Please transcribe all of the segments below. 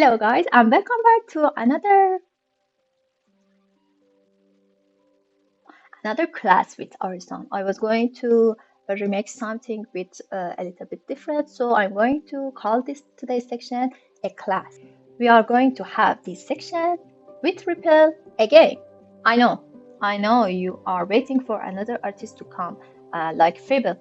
Hello guys and welcome back to another class with Arisan. I was going to remake something with a little bit different, so I'm going to call this today's section a class. We are going to have this section with Ripple again. I know you are waiting for another artist to come like Fable,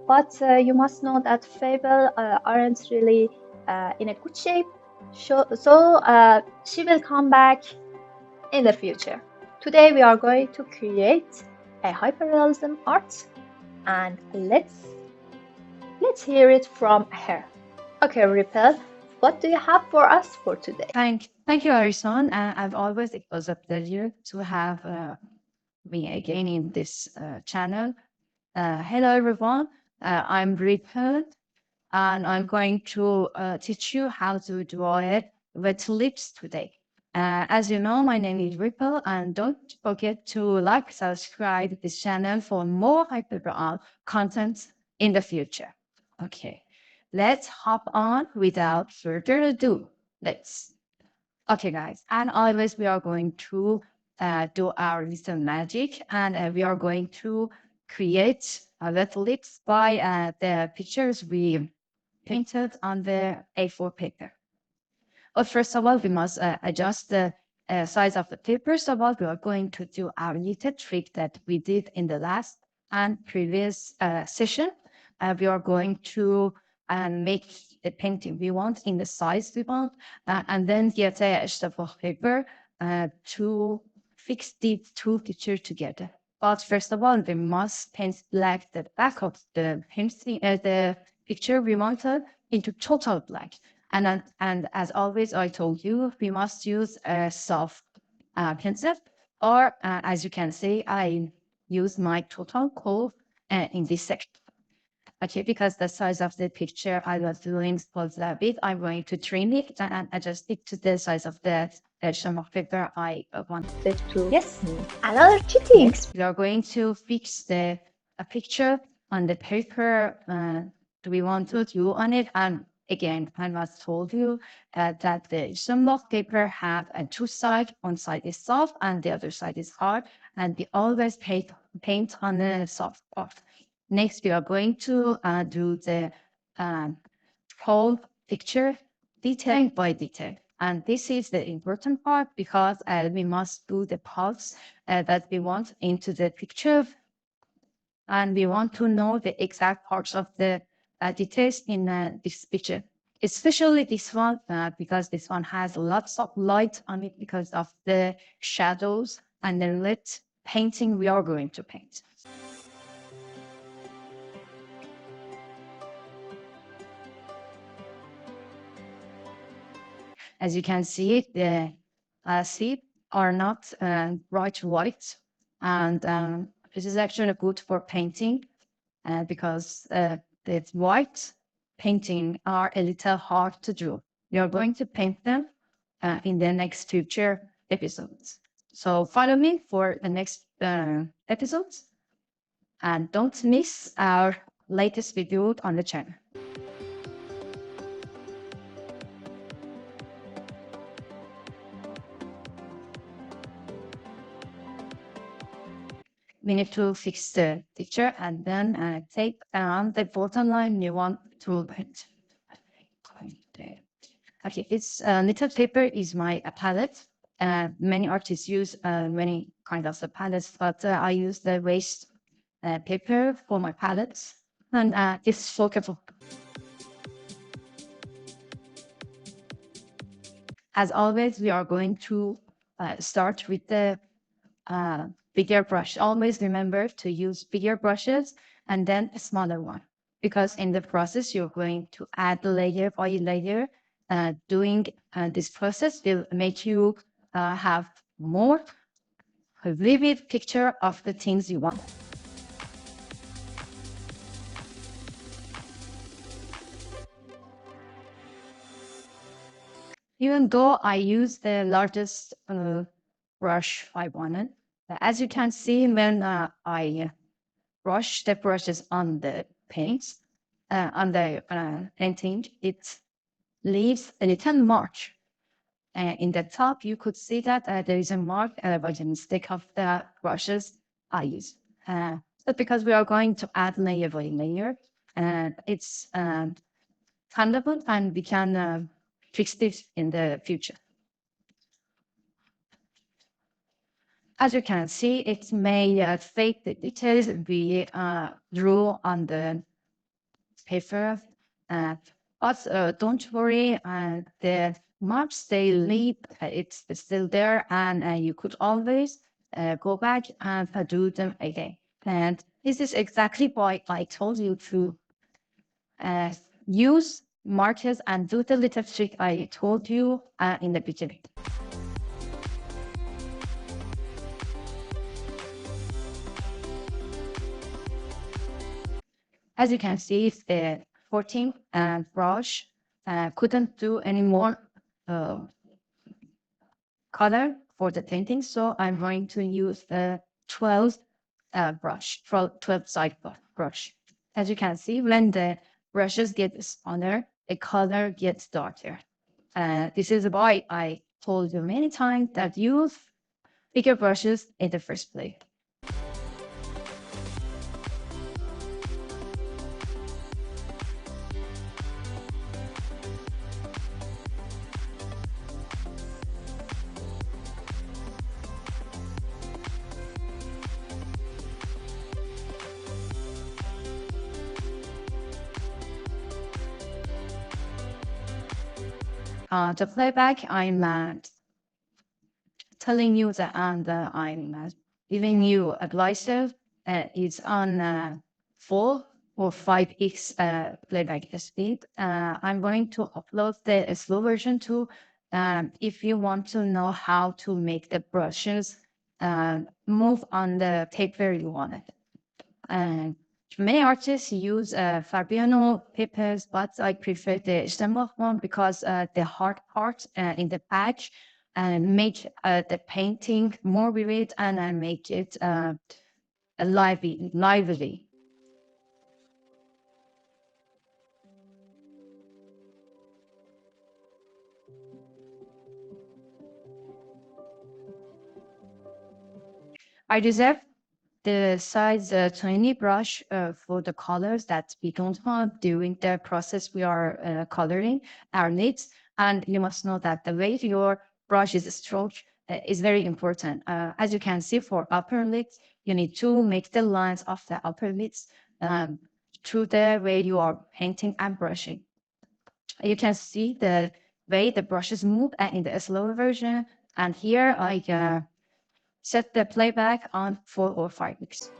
but you must know that Fable aren't really in a good shape, so she will come back in the future. Today we are going to create a hyperrealism art, and let's hear it from her. Okay, Ripple, what do you have for us for today? Thank you, Arisan. It was a pleasure to have me again in this channel. Hello, everyone. I'm Ripple, and I'm going to teach you how to draw it with lips today. As you know, my name is Ripple, and don't forget to like, subscribe this channel for more hyperreal content in the future. Okay, let's hop on without further ado. Okay, guys, and always we are going to do our little magic, and we are going to create a little lips by the pictures we painted on the A4 paper. But first of all, we must adjust the size of the paper. First of all, we are going to do our little trick that we did in the last and previous session. We are going to make the painting we want in the size we want, and then get a اشتباه paper to fix these two pictures together. But first of all, we must paint black the back of the painting, the picture we wanted into total black. And as always, I told you, we must use a soft pencil, or as you can see, I use my total color in this section. Okay, because the size of the picture I was doing was a bit, I'm going to trim it and adjust it to the size of the edition of paper I wanted to. Yes, another two things. We are going to fix the picture on the paper we want to do on it. And again, I must told you that the edition of paper have a two sides. One side is soft and the other side is hard. And we always paint on the soft part. Next, we are going to do the whole picture detail by detail. And this is the important part because we must do the parts that we want into the picture. And we want to know the exact parts of the details in this picture. Especially this one, because this one has lots of light on it because of the shadows and the lit painting we are going to paint. As you can see, the seeds are not bright white, and this is actually good for painting because the white painting are a little hard to draw. We are going to paint them in the next future episodes. So follow me for the next episodes, and don't miss our latest video on the channel. We need to fix the picture and then take the bottom line you want to paint. Okay, this little paper is my palette. Many artists use many kinds of palettes, but I use the waste paper for my palettes, and it's foldable. As always, we are going to start with the bigger brush. Always remember to use bigger brushes and then a smaller one, because in the process, you're going to add layer by layer. Doing this process will make you have more vivid picture of the things you want. Even though I use the largest brush I wanted, as you can see, when I brush the brushes on the paints, on the painting, it leaves a little mark. in the top, you could see that there is a mark by the mistake of the brushes I use. But because we are going to add layer by layer, it's fundable, and we can fix this in the future. As you can see, it may fake the details we drew on the paper, but don't worry, the marks they leave, it's still there, and you could always go back and do them again. And this is exactly why I told you to use markers and do the little trick I told you in the beginning. As you can see, the 14th brush couldn't do any more color for the painting, so I'm going to use the 12th brush, 12th side brush. As you can see, when the brushes get smaller, the color gets darker. This is why I told you many times that use bigger brushes in the first place. The playback, I'm telling you that, and I'm giving you a glycer. It's on 4 or 5x playback speed. I'm going to upload the slow version too. If you want to know how to make the brushes move on the paper you want it. Many artists use Fabiano papers, but I prefer the Stemlock one because the hard part in the patch make the painting more vivid and make it lively. I reserve the size 20 brush for the colors that we don't want during the process we are coloring our lids. And you must know that the way your brush is stroked is very important. As you can see, for upper lids, you need to make the lines of the upper lids through the way you are painting and brushing. You can see the way the brushes move in the slower version. And here I set the playback on 4 or 5 weeks.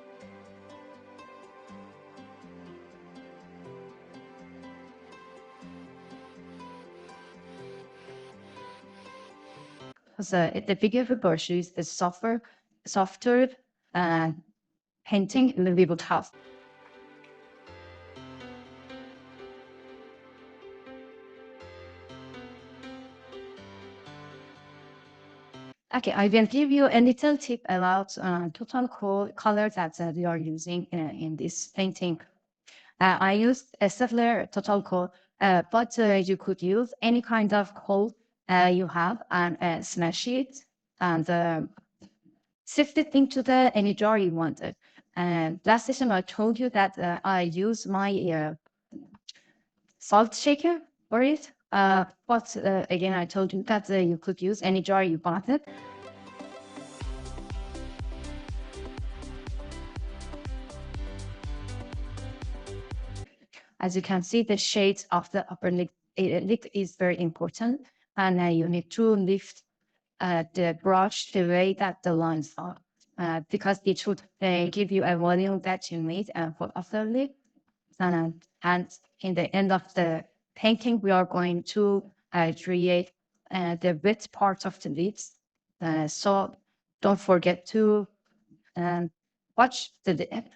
So the bigger the brush is, the softer painting we would have. Okay, I will give you a little tip about total color that we are using in this painting. I used a Staedtler total coat, but you could use any kind of coat you have and smash it and sift it into any jar you wanted. And last session I told you that I use my salt shaker for it, but again I told you that you could use any jar you wanted. As you can see, the shades of the upper lid is very important, and you need to lift the brush the way that the lines are, because it should give you a volume that you need for upper lid. And in the end of the painting, we are going to create the wet part of the lids. So don't forget to watch the end.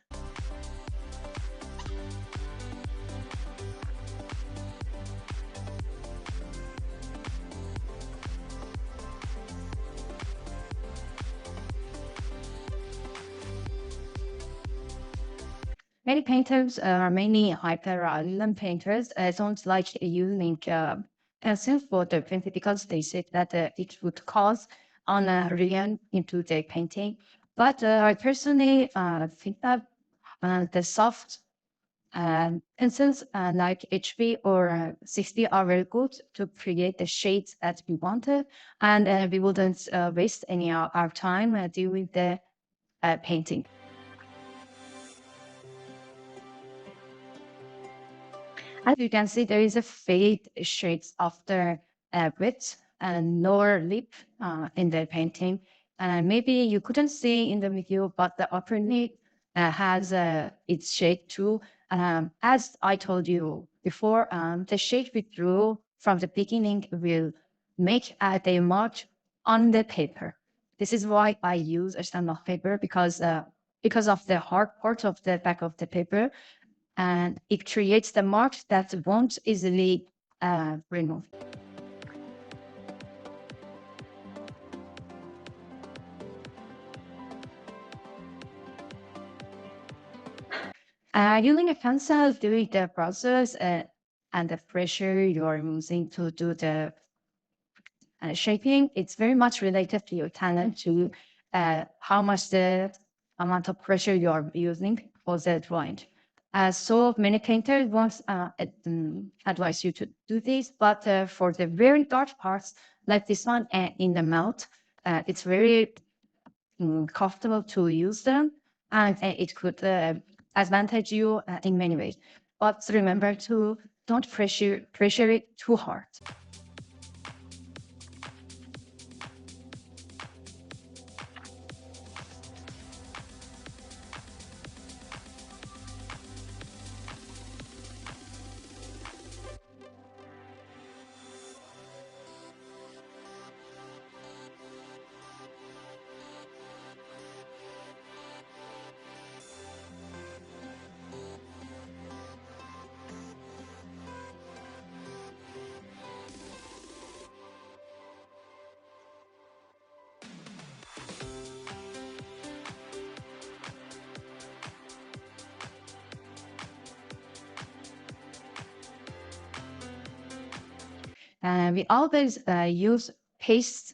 Many painters, mainly hyperrelevant painters, don't like using pencil for the painting because they said that it would cause unreal into the painting. But I personally think that the soft pencils like HB or 60 are very good to create the shades that we wanted, and we wouldn't waste any of our time doing the painting. As you can see, there is a fade shades of the width and lower lip in the painting. Maybe you couldn't see in the video, but the upper lip has its shade too. As I told you before, the shade we drew from the beginning will make the mark on the paper. This is why I use a standard paper because of the hard part of the back of the paper, and it creates the marks that won't easily remove. Using a pencil during the process and the pressure you're using to do the shaping, it's very much related to your talent, to how much the amount of pressure you're using for the drawing. So many painters won't advise you to do this, but for the very dark parts, like this one in the mouth, it's very comfortable to use them, and it could advantage you in many ways. But remember to don't pressure it too hard. We always use paste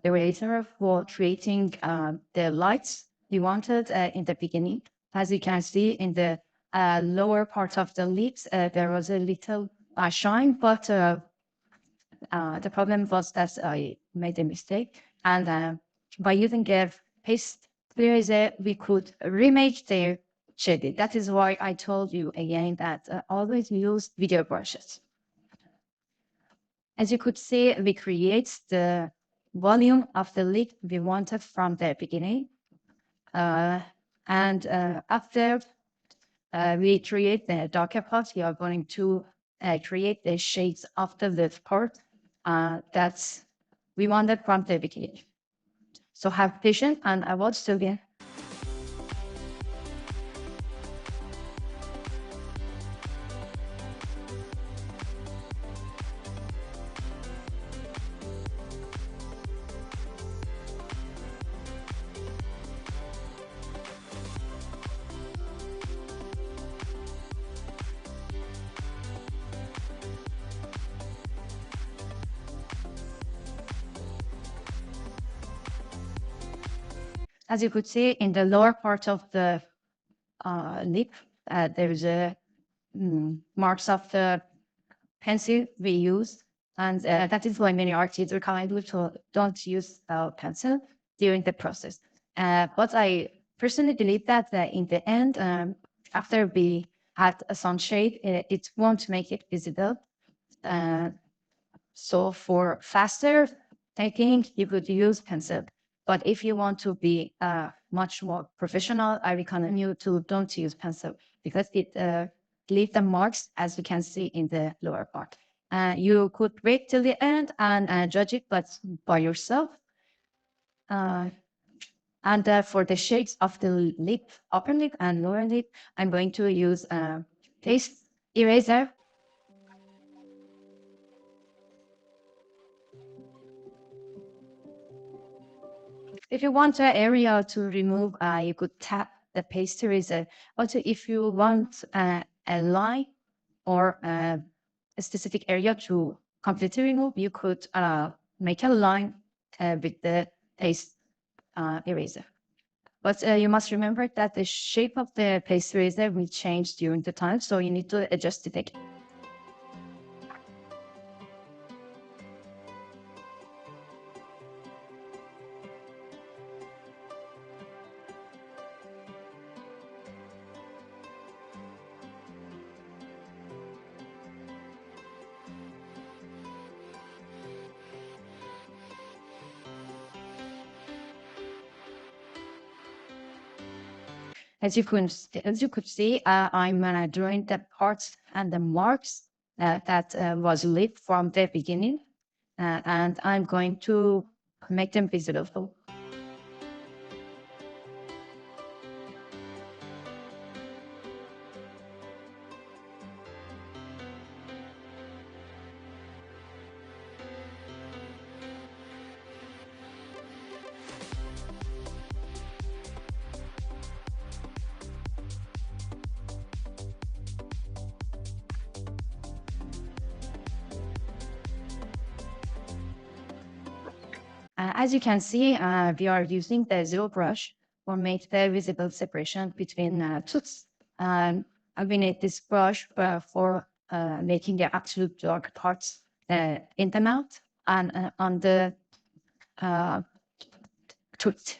eraser for creating the lights we wanted in the beginning. As you can see in the lower part of the lips, there was a little shine, but the problem was that I made a mistake. And by using a paste eraser, we could remake the shading. That is why I told you again that always use video brushes. As you could see, we create the volume of the lid we wanted from the beginning. And after we create the darker part, we are going to create the shades of the lid part that we wanted from the beginning. So have patience, and I will still begin. As you could see in the lower part of the lip, there's a marks of the pencil we used, and that is why many artists recommend you to don't use a pencil during the process. But I personally believe that in the end, after we had a sunshade, it won't make it visible. So for faster taking, you could use pencil. But if you want to be much more professional, I recommend you to don't use pencil because it leaves the marks, as you can see in the lower part. You could wait till the end and judge it, but by yourself. And for the shades of the lip, upper lip and lower lip, I'm going to use paste eraser. If you want an area to remove, you could tap the paste eraser. Also, if you want a line or specific area to completely remove, you could make a line with the paste eraser. But you must remember that the shape of the paste eraser will change during the time, so you need to adjust it again. As you could see, I'm drawing the parts and the marks that was left from the beginning, and I'm going to make them visible. As you can see, we are using the zero brush for make the visible separation between tooths. We need this brush for making the absolute dark parts in the mouth and on the tooth.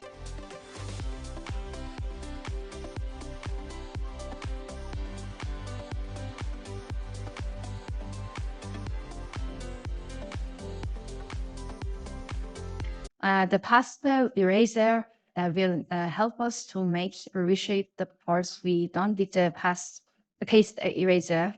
The pastel eraser will help us to reshape the parts we done with the paste eraser.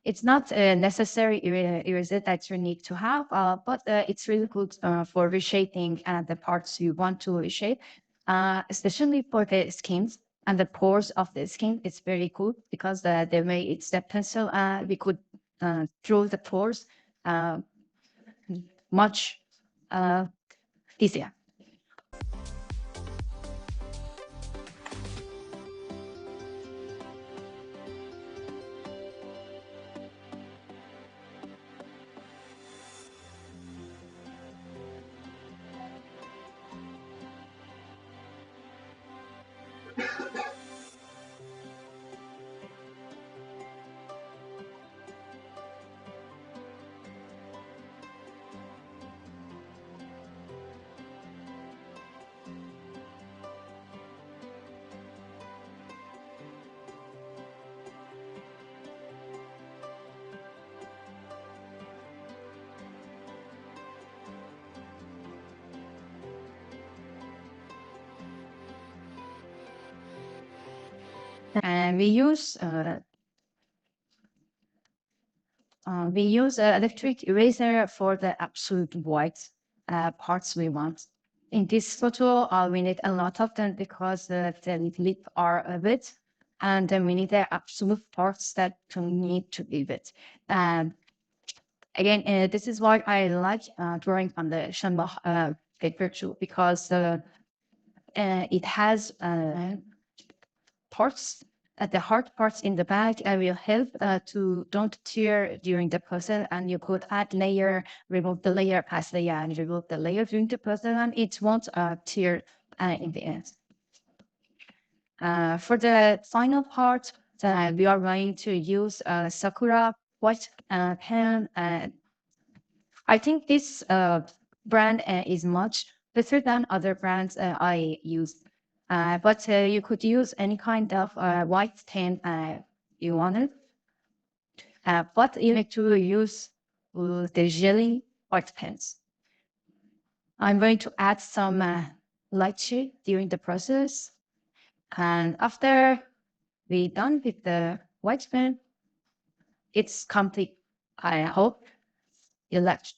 It's not a necessary eraser that you need to have, but it's really good for reshaping the parts you want to reshape, especially for the skins and the pores of the skin. It's very good because the way it's the pencil, we could draw the pores much easier. And we use electric eraser for the absolute white parts we want. In this photo, we need a lot of them because the lip are wet, and then we need the absolute parts that need to be wet. Again, this is why I like drawing on the Shanbach paper too, because it has parts, the hard parts in the back will help to don't tear during the process, and you could add layer, remove the layer, pass layer, and remove the layer during the process, and it won't tear in the end. For the final part, we are going to use Sakura white pen. I think this brand is much better than other brands I use. But you could use any kind of white pen you wanted. But you need to use the jelly white pens. I'm going to add some light shade during the process. And after we're done with the white pen, it's complete. I hope you liked.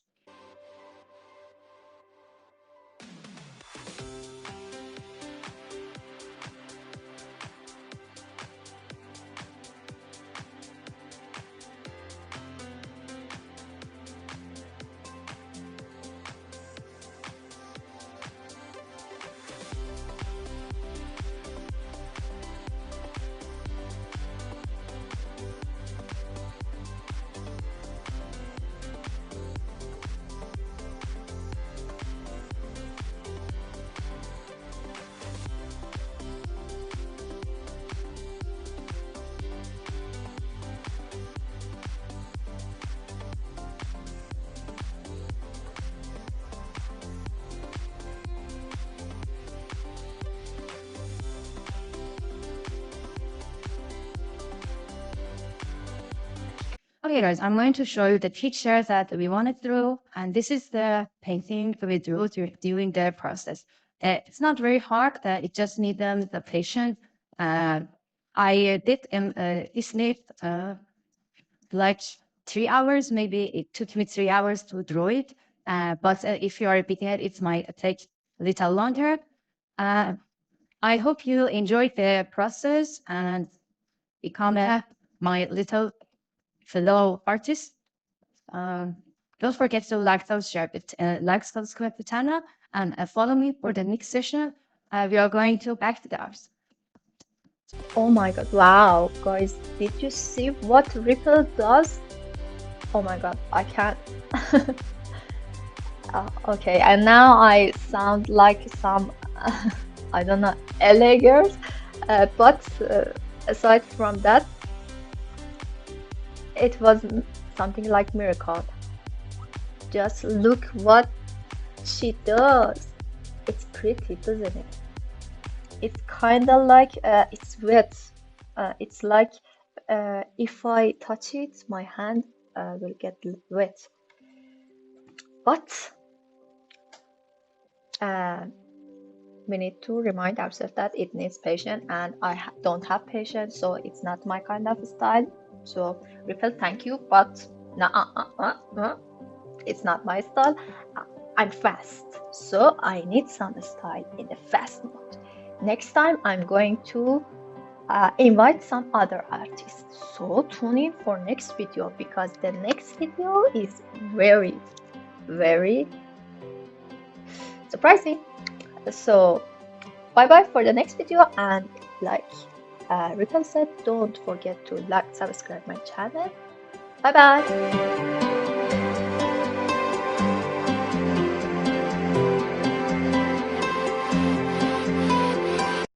Okay, guys, I'm going to show you the picture that we want to draw, and this is the painting we drew during the process. It's not very hard. It just needs the patience. I did this need like 3 hours. Maybe it took me 3 hours to draw it. But if you are a beginner, it might take a little longer. I hope you enjoyed the process and become my little fellow artist. Don't forget to like, subscribe the channel, and follow me for the next session. We are going to back to the arts. Oh my god, wow, guys, did you see what Ripple does? Oh my god, I can't. Okay, and now I sound like some, I don't know, LA girls, but aside from that, it was something like miracle. Just look what she does. It's pretty, doesn't it? It's kind of like it's wet. It's like if I touch it, my hand will get wet. But we need to remind ourselves that it needs patience, and I don't have patience, so it's not my kind of style. So Ripple, thank you, but no, it's not my style. I'm fast, so I need some style in the fast mode. Next time I'm going to invite some other artists, so tune in for next video, because the next video is very, very surprising. So bye bye for the next video, and like Ripple said, don't forget to like, subscribe my channel. Bye bye.